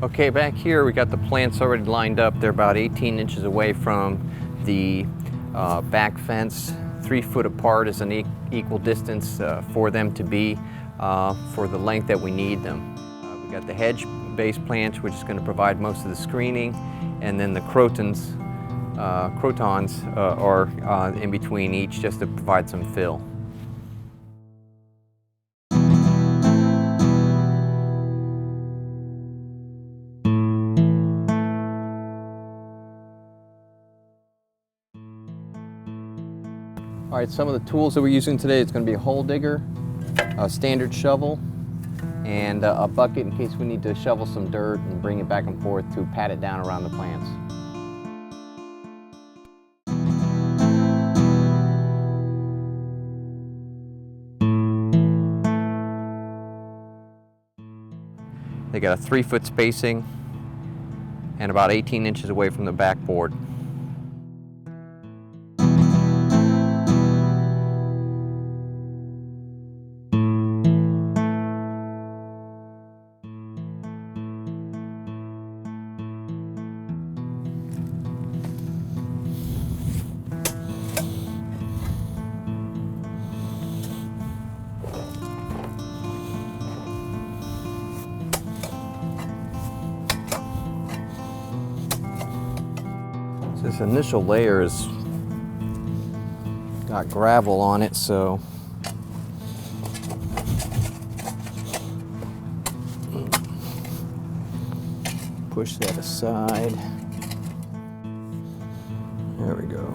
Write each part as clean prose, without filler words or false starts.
Okay, back here we got the plants already lined up. They're about 18 inches away from the back fence. 3 foot apart is an equal distance for them to be for the length that we need them. We got the hedge-based plants, which is going to provide most of the screening, and then the crotons are in between each just to provide some fill. All right, some of the tools that we're using today, it's going to be a hole digger, a standard shovel, and a bucket in case we need to shovel some dirt and bring it back and forth to pat it down around the plants. They got a 3 foot spacing and about 18 inches away from the backboard. This initial layer has got gravel on it, so push that aside. There we go.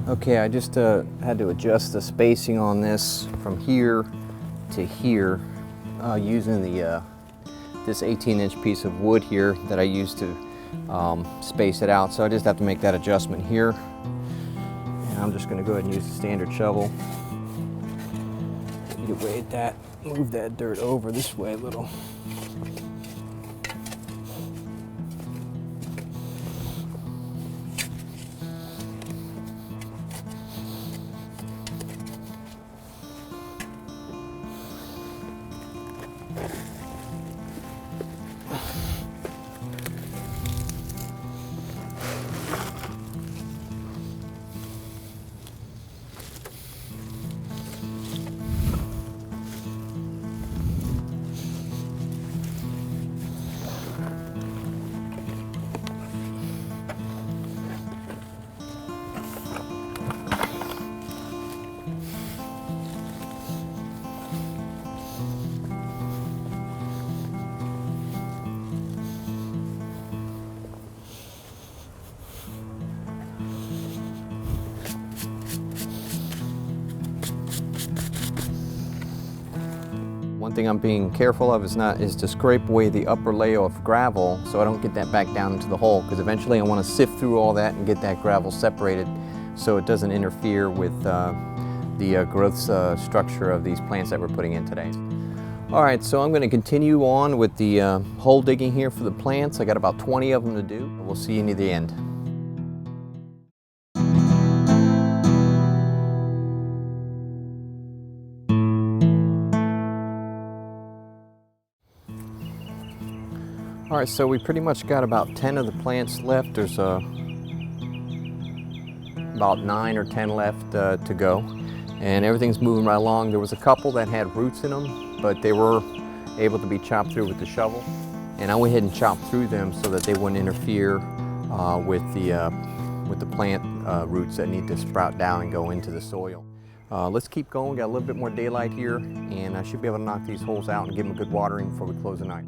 Okay, I just had to adjust the spacing on this from here to here using the this 18-inch piece of wood here that I used to space it out. So I just have to make that adjustment here. And I'm just going to go ahead and use the standard shovel. Eat away at that, move that dirt over this way a little. One thing I'm being careful of is to scrape away the upper layer of gravel so I don't get that back down into the hole, because eventually I want to sift through all that and get that gravel separated so it doesn't interfere with the growth structure of these plants that we're putting in today. All right, so I'm going to continue on with the hole digging here for the plants. I got about 20 of them to do. We'll see you near the end. All right, so we pretty much got about 10 of the plants left. There's about 9 or 10 left to go, and everything's moving right along. There was a couple that had roots in them, but they were able to be chopped through with the shovel, and I went ahead and chopped through them so that they wouldn't interfere with the plant roots that need to sprout down and go into the soil. Let's keep going. Got a little bit more daylight here, and I should be able to knock these holes out and give them a good watering before we close the night.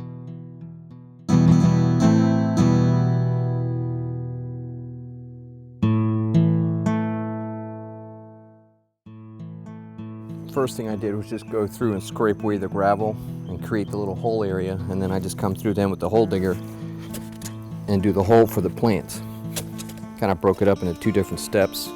First thing I did was just go through and scrape away the gravel and create the little hole area, and then I just come through then with the hole digger and do the hole for the plants. Kind of broke it up into 2 different steps.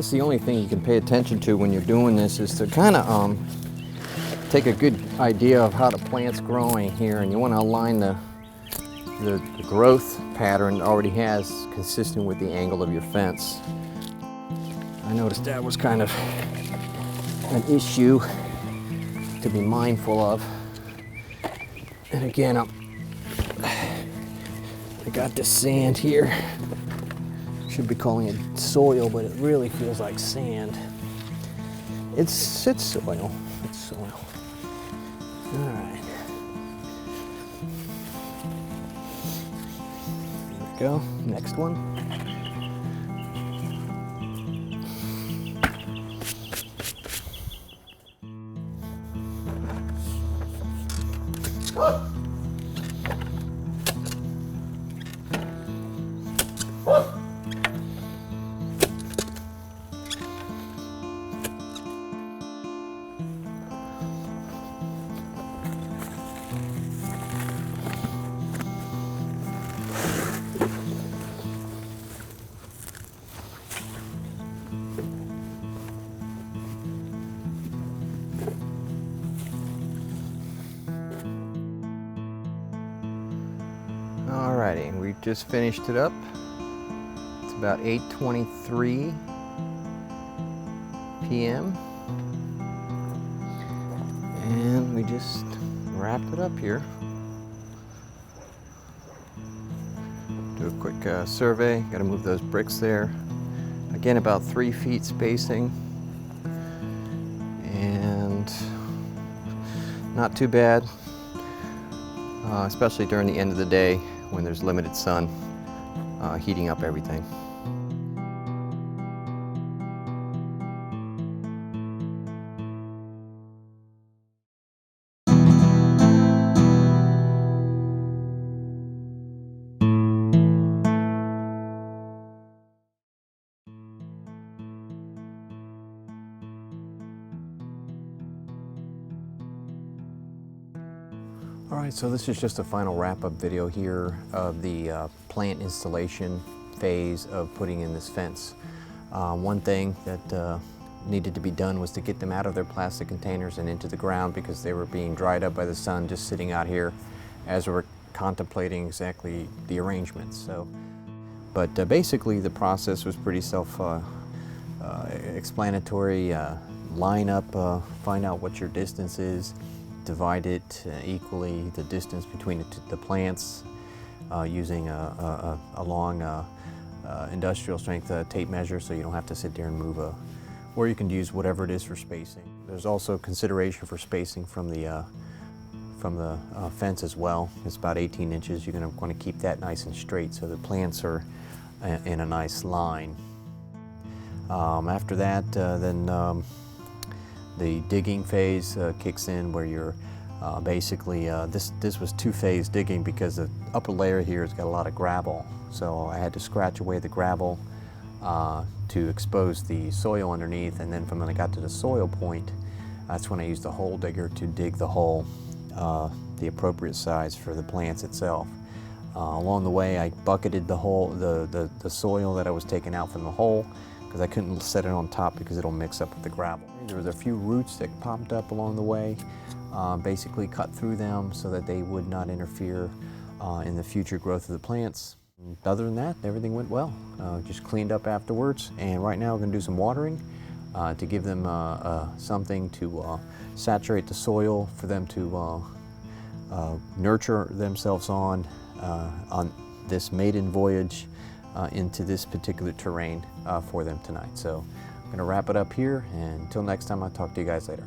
guess the only thing you can pay attention to when you're doing this is to kind of take a good idea of how the plant's growing here, and you want to align the growth pattern it already has consistent with the angle of your fence. I noticed that was kind of an issue to be mindful of. And again, I got this sand here. Should be calling it soil, but it really feels like sand. It's soil. It's soil. All right. There we go. Next one. Alrighty, and we just finished it up. It's about 8:23 p.m. and we just wrapped it up here. Do a quick survey. Got to move those bricks there. Again, about 3 feet spacing, and not too bad, especially during the end of the day when there's limited sun heating up everything. All right, so this is just a final wrap-up video here of the plant installation phase of putting in this fence. One thing that needed to be done was to get them out of their plastic containers and into the ground, because they were being dried up by the sun just sitting out here as we were contemplating exactly the arrangements. So, but basically the process was pretty self-explanatory. Line up, find out what your distance is, divide it equally, the distance between the plants, using a long industrial strength tape measure, so you don't have to sit there and move or you can use whatever it is for spacing. There's also consideration for spacing from the fence as well. It's about 18 inches. You're going to want to keep that nice and straight so the plants are in a nice line. After that, then the digging phase kicks in, where you're basically, this was two-phase digging because the upper layer here has got a lot of gravel. So I had to scratch away the gravel to expose the soil underneath, and then from when I got to the soil point, that's when I used the hole digger to dig the hole the appropriate size for the plants itself. Along the way, I bucketed the hole, the soil that I was taking out from the hole, because I couldn't set it on top because it'll mix up with the gravel. There was a few roots that popped up along the way, basically cut through them so that they would not interfere in the future growth of the plants. Other than that, everything went well. Just cleaned up afterwards, and right now we're going to do some watering to give them something to saturate the soil for them to nurture themselves on this maiden voyage into this particular terrain for them tonight. So I'm going to wrap it up here, and until next time, I'll talk to you guys later.